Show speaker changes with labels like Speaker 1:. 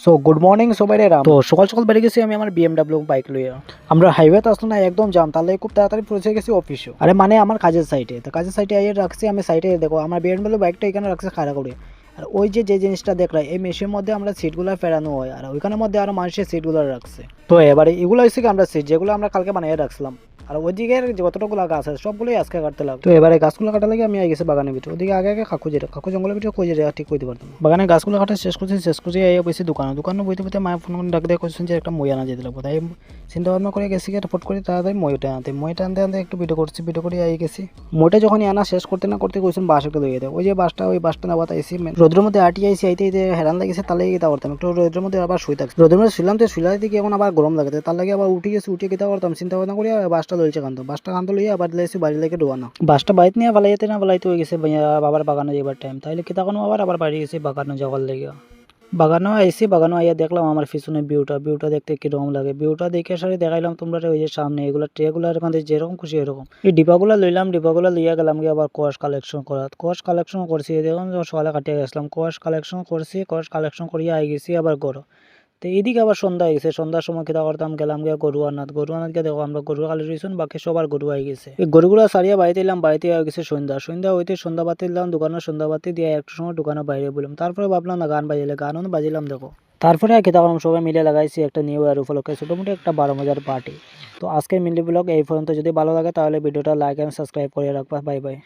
Speaker 1: So good morning সবাই রাম। তো সকাল সকাল বেরিয়ে গেছি আমি আমার বিএমডাব্লিউ বাইক লইয়া। আমরা হাইওয়েতে আসলো না, একদম জাম, তাহলে খুব তাড়াতাড়ি পৌঁছে গেছি অফিসে। আরে মানে আমার কাজের সাইটে, তো কাজের সাইটে আইয়ে রাখছি আমি সাইটে, দেখো আমার বিএমডাব্লিউ বাইকটা এখানে রাখছে খাড়া করে। আর ওই যে জিনিসটা দেখলাম, এই মেশিনের মধ্যে আমরা সিটগুলো ফেরানো হয়, আর ওইখানের মধ্যে আরো মানুষের সিটগুলো রাখছে। তো এবারে এগুলো হচ্ছে কি আমরা সিট যেগুলো আমরা কালকে বানিয়ে রাখছিলাম, আর ওইদিকে যতটুকু গাছ আছে সবগুলোই আজকে কাটতে লাগতো। তো এবারে গাছগুলো কাটা লাগে আমি গেছি বাগানের ভিতরে, ওদিকে আগে কাকু জঙ্গলের ভিতরে কই যে ঠিক করতে পারতাম। বাগানের গাছগুলো কাটা শেষ করছি বসে দোকানে বইতে বইতে মায়ের ফোন ডাক দিয়ে কোশ্চেন যে একটা মই আনা যেতে লাগবে, তাই চিন্তা ভাবনা করে গেছি, ফট করে তাড়াতাড়ি মইটা আনতে একটু ভিডিও করে গেছি। মইটা যখন আনা শেষ করতে না করতে কোশ্চেন বাস একটা লইয়ে দেয়, ওই বাসটা না বাতাইছি রোদ্রের মধ্যে আইতে হেরান লাগিয়েছে, তাহলে গিয়ে করতাম একটু রোদ্রের মধ্যে আবার শুয়ে থাকছি। রোদ্রের মধ্যে শুইলাম, তো শুইলাই দিকে এখন আবার গরম লাগে, তার লাগে আবার উঠে গিয়ে করতাম চিন্তা ভাবনা করি বাসটা লইছে বাসটা লইয়া আবার লাইছি বাড়ি লাগে ডোয়ানা। বাসটা বাইতে নিয়ে ফালাইতে হয়ে গেছে বাবার বাগানে যাবার টাইম, তাইলে কিতা কোনো আবার বাড়ি গেছি বাগানে যাওয়ার লেগে। বাগানো আইয়া দেখলাম আমার পিছনে ভিউটা দেখতে কিরকম লাগে। ভিউটা দেখে সারি দেখাইলাম তোমরা ওই যে সামনে এগুলা ট্রেগুলার মধ্যে যেরকম খুশি এরকম এই ডিবাগুলা লইলাম, ডিবাগুলা লইয়া গেলাম গিয়ে আবার কোয়াশ কালেকশন করছি। দেখুন সকালে কাটিয়ে গেছিলাম, কোয়াশ কালেকশন করিয়া আই গেছি আবার গরো। তো এইদিকে আবার সন্ধ্যা হয়ে গেছে, সন্ধ্যার সময় কিতা করতাম গেলাম গিয়া গরু আনাত গিয়ে দেখো আমরা গরু খালি রয়েছেন, বাকি সবার গরু হয়ে গেছে। এই গরুগুলা সারিয়া বাড়িতে এলাম, বাড়িতে হয়ে গেছে সন্ধ্যা হইতে সন্ধ্যা বাতি দিলাম দোকানে, সন্ধ্যা বাতি দিয়ে একটু সময় দোকানের বাইরে বললাম, তারপরে ভাবলাম না গান বাজিলে গানও বাজিলাম দেখো। তারপরে আর কিতা করলাম, সবাই মিলে লাগাইছি একটা নিউ ইয়ার উপলক্ষে ছোটমোটো একটা 12 মজার পার্টি। তো আজকের মিলি ব্লগ এই পর্যন্ত, যদি ভালো লাগে তাহলে ভিডিওটা লাইক এন্ড সাবস্ক্রাইব করে রাখবা। Bye bye.